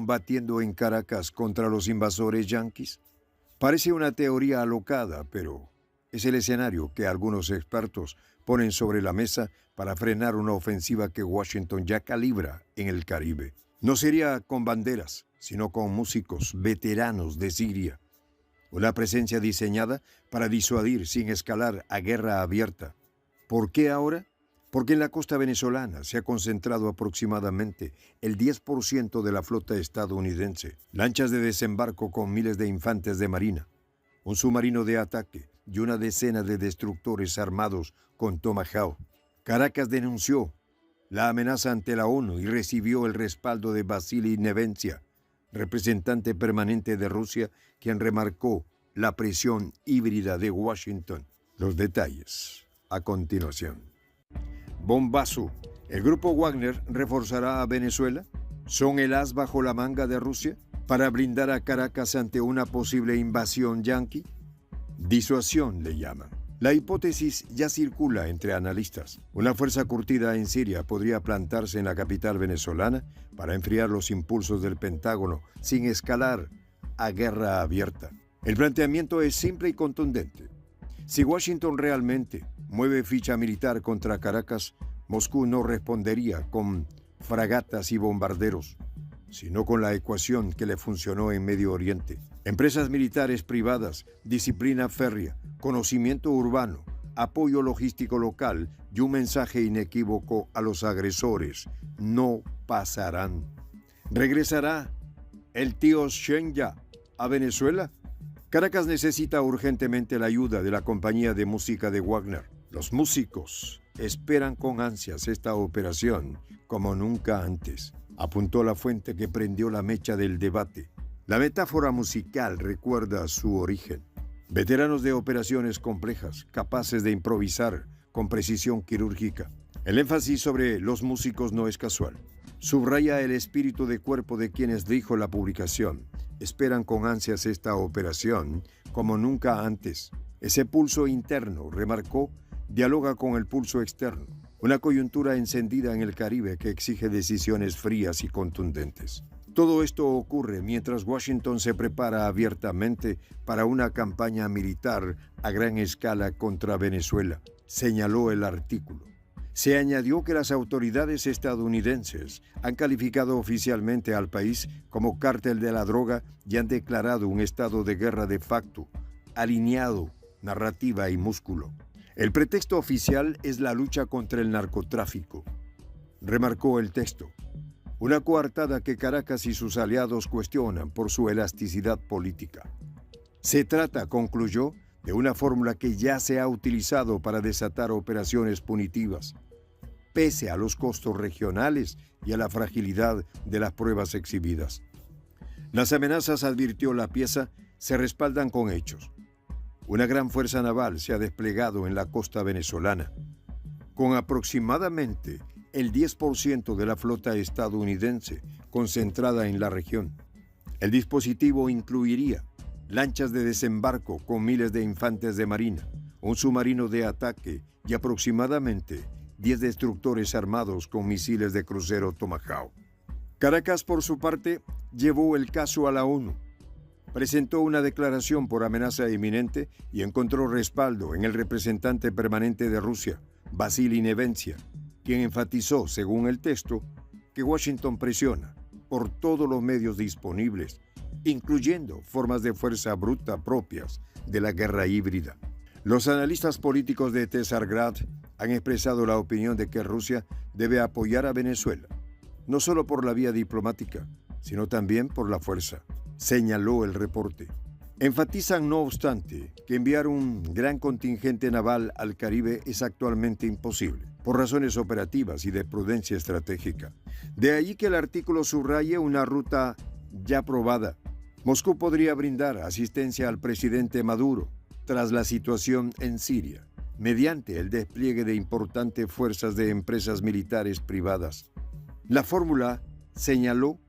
combatiendo en Caracas contra los invasores yanquis? Parece una teoría alocada, pero es el escenario que algunos expertos ponen sobre la mesa para frenar una ofensiva que Washington ya calibra en el Caribe. No sería con banderas, sino con músicos veteranos de Siria. Una presencia diseñada para disuadir sin escalar a guerra abierta. ¿Por qué ahora? Porque en la costa venezolana se ha concentrado aproximadamente el 10% de la flota estadounidense, lanchas de desembarco con miles de infantes de marina, un submarino de ataque y una decena de destructores armados con Tomahawk. Caracas denunció la amenaza ante la ONU y recibió el respaldo de Vasily Nevencia, representante permanente de Rusia, quien remarcó la presión híbrida de Washington. Los detalles a continuación. Bombazo. ¿El grupo Wagner reforzará a Venezuela? ¿Son el as bajo la manga de Rusia para blindar a Caracas ante una posible invasión yanqui? Disuasión le llaman. La hipótesis ya circula entre analistas. Una fuerza curtida en Siria podría plantarse en la capital venezolana para enfriar los impulsos del Pentágono sin escalar a guerra abierta. El planteamiento es simple y contundente. Si Washington realmente mueve ficha militar contra Caracas, Moscú no respondería con fragatas y bombarderos, sino con la ecuación que le funcionó en Medio Oriente. Empresas militares privadas, disciplina férrea, conocimiento urbano, apoyo logístico local y un mensaje inequívoco a los agresores. No pasarán. ¿Regresará el tío Shenya a Venezuela? Caracas necesita urgentemente la ayuda de la compañía de música de Wagner. Los músicos esperan con ansias esta operación como nunca antes, apuntó la fuente que prendió la mecha del debate. La metáfora musical recuerda su origen. Veteranos de operaciones complejas, capaces de improvisar con precisión quirúrgica. El énfasis sobre los músicos no es casual. Subraya el espíritu de cuerpo de quienes dijo la publicación. Esperan con ansias esta operación como nunca antes. Ese pulso interno, remarcó, dialoga con el pulso externo. Una coyuntura encendida en el Caribe que exige decisiones frías y contundentes. Todo esto ocurre mientras Washington se prepara abiertamente para una campaña militar a gran escala contra Venezuela, señaló el artículo. Se añadió que las autoridades estadounidenses han calificado oficialmente al país como cártel de la droga y han declarado un estado de guerra de facto, alineado, narrativa y músculo. El pretexto oficial es la lucha contra el narcotráfico, remarcó el texto. Una coartada que Caracas y sus aliados cuestionan por su elasticidad política. Se trata, concluyó, de una fórmula que ya se ha utilizado para desatar operaciones punitivas, pese a los costos regionales y a la fragilidad de las pruebas exhibidas. Las amenazas, advirtió la pieza, se respaldan con hechos. Una gran fuerza naval se ha desplegado en la costa venezolana, con aproximadamente el 10% de la flota estadounidense concentrada en la región. El dispositivo incluiría lanchas de desembarco con miles de infantes de marina, un submarino de ataque y aproximadamente 10 destructores armados con misiles de crucero Tomahawk. Caracas, por su parte, llevó el caso a la ONU. Presentó una declaración por amenaza inminente y encontró respaldo en el representante permanente de Rusia, Vasily Nevencia, quien enfatizó, según el texto, que Washington presiona por todos los medios disponibles, incluyendo formas de fuerza bruta propias de la guerra híbrida. Los analistas políticos de Tsargrad han expresado la opinión de que Rusia debe apoyar a Venezuela, no solo por la vía diplomática, sino también por la fuerza, señaló el reporte. Enfatizan, no obstante, que enviar un gran contingente naval al Caribe es actualmente imposible, por razones operativas y de prudencia estratégica. De allí que el artículo subraye una ruta ya probada. Moscú podría brindar asistencia al presidente Maduro tras la situación en Siria, mediante el despliegue de importantes fuerzas de empresas militares privadas. La fórmula, señaló,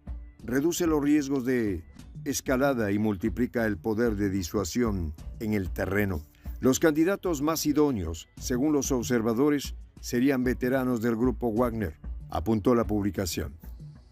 reduce los riesgos de escalada y multiplica el poder de disuasión en el terreno. Los candidatos más idóneos, según los observadores, serían veteranos del grupo Wagner, apuntó la publicación.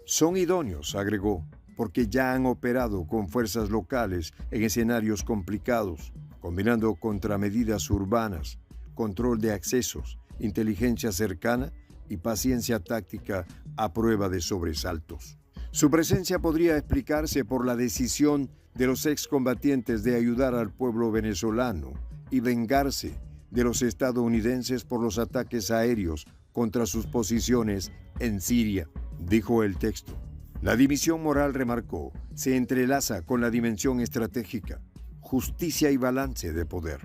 Son idóneos, agregó, porque ya han operado con fuerzas locales en escenarios complicados, combinando contramedidas urbanas, control de accesos, inteligencia cercana y paciencia táctica a prueba de sobresaltos. Su presencia podría explicarse por la decisión de los excombatientes de ayudar al pueblo venezolano y vengarse de los estadounidenses por los ataques aéreos contra sus posiciones en Siria, dijo el texto. La división moral, remarcó, se entrelaza con la dimensión estratégica, justicia y balance de poder.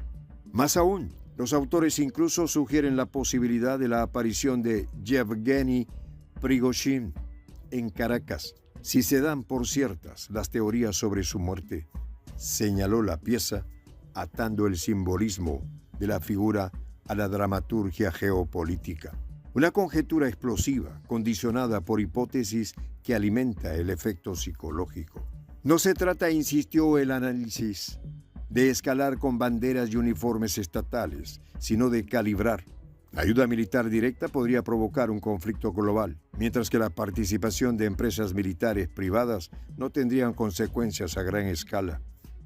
Más aún, los autores incluso sugieren la posibilidad de la aparición de Yevgeny Prigozhin en Caracas, si se dan por ciertas las teorías sobre su muerte, señaló la pieza, atando el simbolismo de la figura a la dramaturgia geopolítica. Una conjetura explosiva, condicionada por hipótesis que alimenta el efecto psicológico. No se trata, insistió el análisis, de escalar con banderas y uniformes estatales, sino de calibrar. La ayuda militar directa podría provocar un conflicto global, mientras que la participación de empresas militares privadas no tendrían consecuencias a gran escala,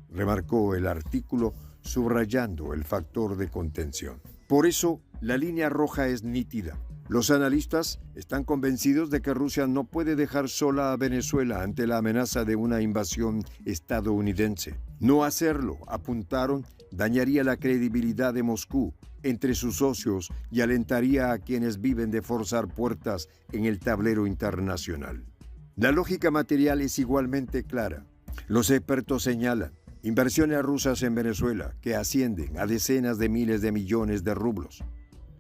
remarcó el artículo, subrayando el factor de contención. Por eso, la línea roja es nítida. Los analistas están convencidos de que Rusia no puede dejar sola a Venezuela ante la amenaza de una invasión estadounidense. No hacerlo, apuntaron, dañaría la credibilidad de Moscú entre sus socios y alentaría a quienes viven de forzar puertas en el tablero internacional. La lógica material es igualmente clara. Los expertos señalan inversiones rusas en Venezuela que ascienden a decenas de miles de millones de rublos,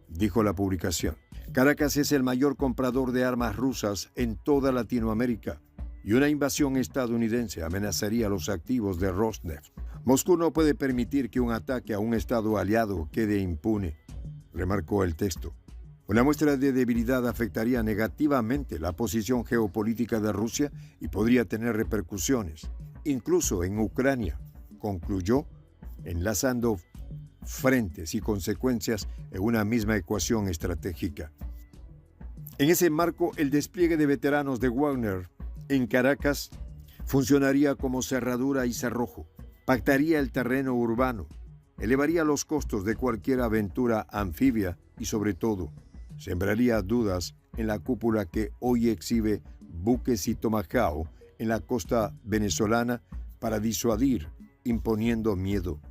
dijo la publicación. Caracas es el mayor comprador de armas rusas en toda Latinoamérica y una invasión estadounidense amenazaría los activos de Rosneft. Moscú no puede permitir que un ataque a un estado aliado quede impune, remarcó el texto. Una muestra de debilidad afectaría negativamente la posición geopolítica de Rusia y podría tener repercusiones, incluso en Ucrania, concluyó, enlazando frentes y consecuencias en una misma ecuación estratégica. En ese marco, el despliegue de veteranos de Wagner en Caracas funcionaría como cerradura y cerrojo, pactaría el terreno urbano, elevaría los costos de cualquier aventura anfibia y, sobre todo, sembraría dudas en la cúpula que hoy exhibe buques y Tomahawk en la costa venezolana para disuadir, imponiendo miedo.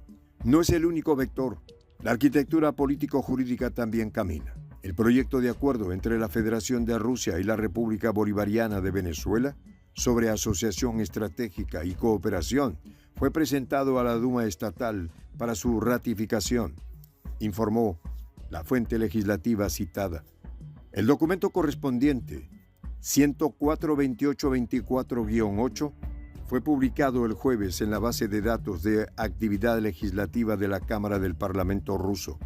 No es el único vector. La arquitectura político-jurídica también camina. El proyecto de acuerdo entre la Federación de Rusia y la República Bolivariana de Venezuela sobre asociación estratégica y cooperación fue presentado a la Duma estatal para su ratificación, informó la fuente legislativa citada. El documento correspondiente, 104-2824-8, fue publicado el jueves en la base de datos de actividad legislativa de la Cámara del Parlamento ruso.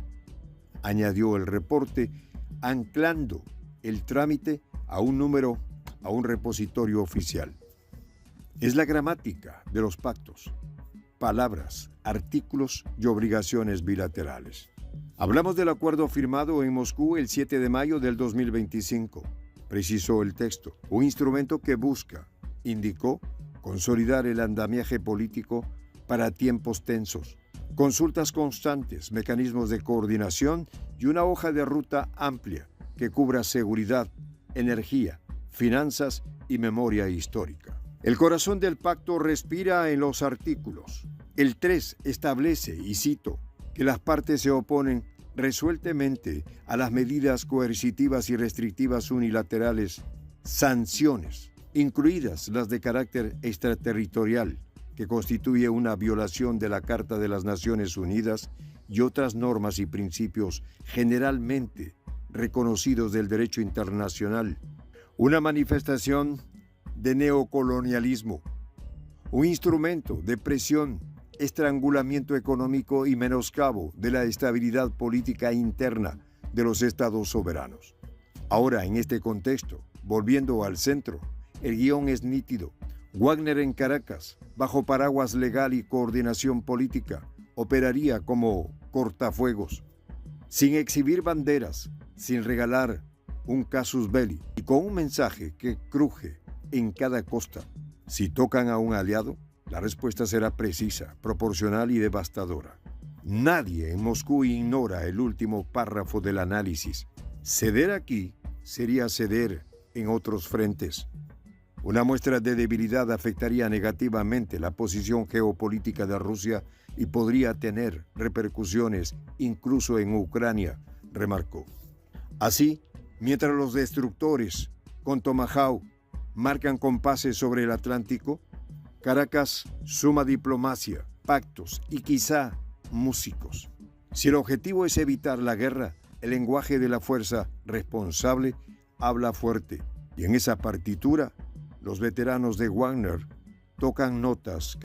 Añadió el reporte, anclando el trámite a un repositorio oficial. Es la gramática de los pactos, palabras, artículos y obligaciones bilaterales. Hablamos del acuerdo firmado en Moscú el 7 de mayo del 2025, precisó el texto, un instrumento que busca, indicó, consolidar el andamiaje político para tiempos tensos, consultas constantes, mecanismos de coordinación y una hoja de ruta amplia que cubra seguridad, energía, finanzas y memoria histórica. El corazón del pacto respira en los artículos. El 3 establece, y cito, que las partes se oponen resueltamente a las medidas coercitivas y restrictivas unilaterales, sanciones, incluidas las de carácter extraterritorial, que constituye una violación de la Carta de las Naciones Unidas y otras normas y principios generalmente reconocidos del derecho internacional, una manifestación de neocolonialismo, un instrumento de presión, estrangulamiento económico y menoscabo de la estabilidad política interna de los estados soberanos. Ahora, en este contexto, volviendo al centro, el guión es nítido. Wagner en Caracas, bajo paraguas legal y coordinación política, operaría como cortafuegos, sin exhibir banderas, sin regalar un casus belli y con un mensaje que cruje en cada costa. Si tocan a un aliado, la respuesta será precisa, proporcional y devastadora. Nadie en Moscú ignora el último párrafo del análisis. Ceder aquí sería ceder en otros frentes. Una muestra de debilidad afectaría negativamente la posición geopolítica de Rusia y podría tener repercusiones incluso en Ucrania, remarcó. Así, mientras los destructores con Tomahawk marcan compases sobre el Atlántico, Caracas suma diplomacia, pactos y quizá músicos. Si el objetivo es evitar la guerra, el lenguaje de la fuerza responsable habla fuerte, y en esa partitura los veteranos de Wagner tocan notas